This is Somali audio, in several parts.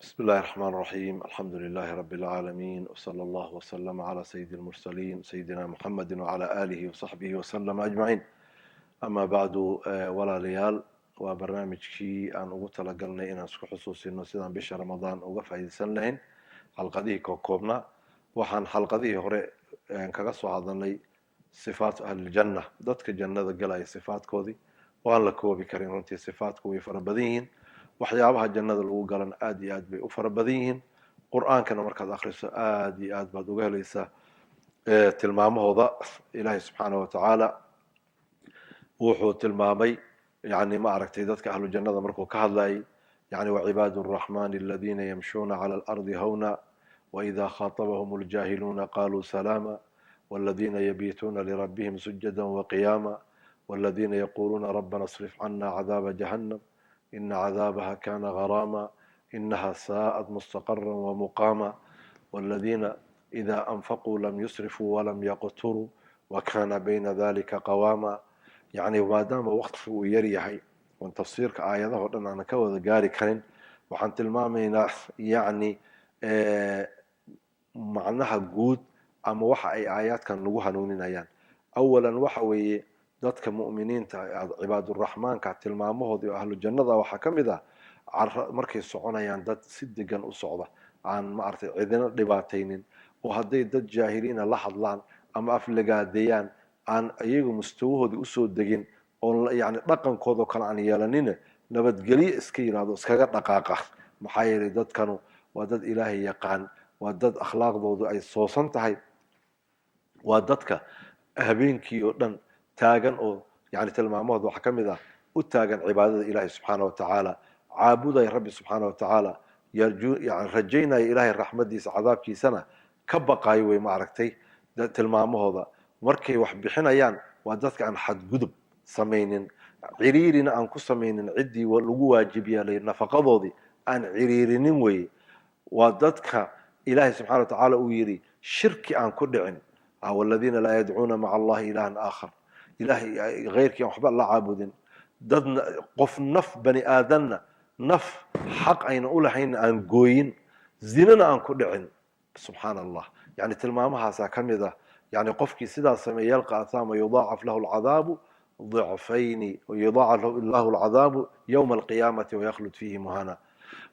بسم الله الرحمن الرحيم الحمد لله رب العالمين وصلى الله وسلم على سيد المرسلين سيدنا محمد وعلى آله وصحبه وسلم أجمعين أما بعد ولا ليال وبرنامجكي أن ugu talagalnay inaan isku xusuusino sidaan bisha Ramadaan uga faa'iideysan lahayn xalqadii koobna waxaan xalqadii hore kaga soo hadalnay sifaat ahli janna dadka jannada galaya sifaatkoodii waan la koobi karin runtii sifaatku way fara badan yihiin waxyaabaha jannada lagu galan aad iyo aad bay u fara badan yihiin qur'aankana markaad akhriso aad iyo aad baad uga helaysaa tilmaamahooda ilaahay subxaanahu watacaala wuxuu tilmaamay يعني ما أركتي ذاتك أهل الجنة مركو كهذاي يعني وعباد الرحمن الذين يمشون على الأرض هونا وإذا خاطبهم الجاهلون قالوا سلاما والذين يبيتون لربهم سجدا وقياما والذين يقولون ربنا اصرف عنا عذاب جهنم إن عذابها كان غراما إنها ساءت مستقرا ومقاما والذين إذا أنفقوا لم يسرفوا ولم يقتروا وكان بين ذلك قواما يعني ومادام وقت ويريحي وان تفسيرك آياته ودن أنا كوذا قاري كرين وحن تلمامينا يعني معناها جود أما وحا أي آيات كان لغوها نونين أيان أولا وحوي ذاتك مؤمنين عباد الرحمن كتلمامه دي أهل الجنة وحا كمدا مركي السعون أيان ذات صدقا أصعبة عن ما أعرف عذنا لباتين وهدي ذات جاهلين لحظ لان أما أفلقا ديان aan iyagu mustawahooda u soo degin oo yani dhaqankooda kale aan yeelanin nabadgelyo iska yiraahdo iskaga dhaqaaqa maxaa yeelay dadkanu waa dad ilaahay yaqaan waa dad akhlaaqdoodu ay soosan tahay waa dadka habeenkii oo dhan taagan oo yani tilmaamahooda waxa kamid ah u taagan cibaadada ilaahay subxaanahu watacaala caabuday rabbi subxaanahu watacaala yarjuu yani rajaynaya ilaahay raxmadiisa cadaabkiisana ka baqaayo way ma aragtay tilmaamahooda markay wax bixinayaan waa dadka aan xadgudub samaynin ciriirina aan ku samaynin cidii lagu waajib yeelay nafaqadoodii aan ciriirinin weeye waa dadka ilaahay subxaanahu watacaala uu yidhi shirki aan ku dhicin waladiina laa yadcuuna maca allahi ilaahan aakhar ilaahay keyrkii aan waxba la caabudin dadna qof naf bani aadanna naf xaq ayna u lahayn aan gooyin zinana aan ku dhicin subxaana allah yani tilmaamahaasaa ka mid ah يعني قفكي سدا سمي يلقى أثام يضاعف له العذاب ضعفين ويضاعف له العذاب يوم القيامة ويخلد فيه مهانا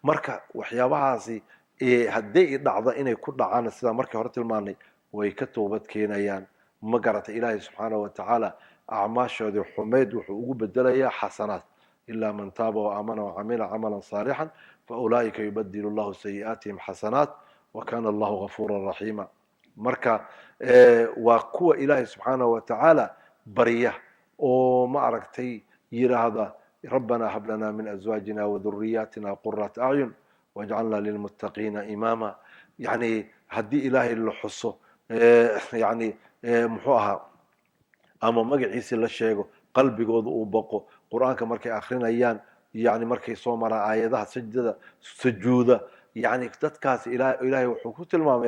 مركا وحيابهاسي هدي دعضة إني كل عانا سدا مركا هرت الماني ويكتوبت كينيان مقرة إلهي سبحانه وتعالى أعماش ذي حميد وحقوق بدليا حسنات إلا من تاب وآمن وعمل عملا صالحا فأولئك يبدل الله سيئاتهم حسنات وكان الله غفورا رحيما marka waa kuwa ilaahay subxaanahu watacaala barya oo ma aragtay yiraahda rabbana hab lana min azwaajina wadurriyaatina qurrata acyun wajcalna lilmuttaqiina imaama yani haddii ilaahay la xuso yani muxuu ahaa ama magaciisi la sheego qalbigooda uu baqo qur-aanka markay akrinayaan yani markay soo maraan aayadaha sajdada sujuuda يعني تذكاس إلهي وحكوت المام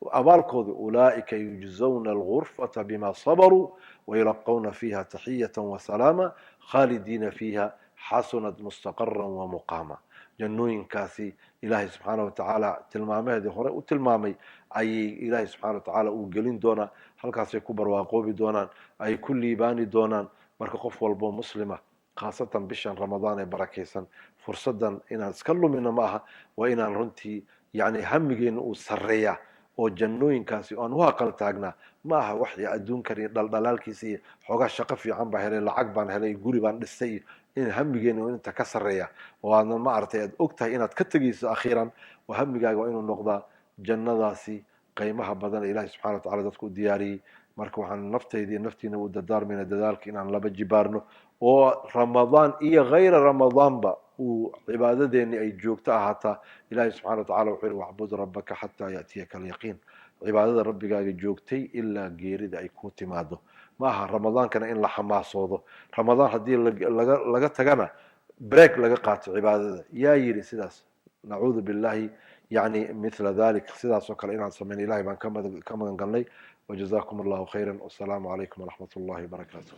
أبالكود أولئك يجزون الغرفة بما صبروا ويلقون فيها تحية وسلاما خالدين فيها حسنت مستقرا ومقاما جنوين كاسي إلهي سبحانه وتعالى تلمامي هذه هوري وتلمامي أي إلهي سبحانه وتعالى وقلين دونا هل كاسي كبر واقوبي دونا أي كل باني دونا مركا قف والبو مسلمة خاصة بشان رمضان بركيسا فرصدا إن أتكلم من معها وإن رنتي يعني همجين وسرية وجنوين كاسي أن واقع تاجنا معها وحي أدون كري دلال كيسي حوجا شقفي عم بهري العقبان هلي يقولي بان السي إن همجين وإن تكسرية وأنا ما أرتيد أكتها إن تكتجيس أخيرا وهمجا وإن النقطة جنة داسي قيمها بدن إلهي سبحانه وتعالى تذكر دياري marka waxaan naftiina u dardaarmayna dadaalka inaan laba jibaarno oo ramadaan iyo ghayra ramadaanba uu cibaadadeeni ay joogto ahaataa ilaahay subxaana watacaala wuxuu yidhi wacbud rabbaka xataa ya'tiyaka alyaqiin cibaadada rabbigaaga joogtay ilaa geerida ay ku timaado ma aha ramadaankana in la xamaasoodo ramadaan haddii laga tagana break laga qaato cibaadada yaa yidhi sidaas nacuudu billahi يعني مثل ذلك سيداس وكل إن سمين إلهي بان كما قلني وجزاكم الله خيرا والسلام عليكم ورحمة الله وبركاته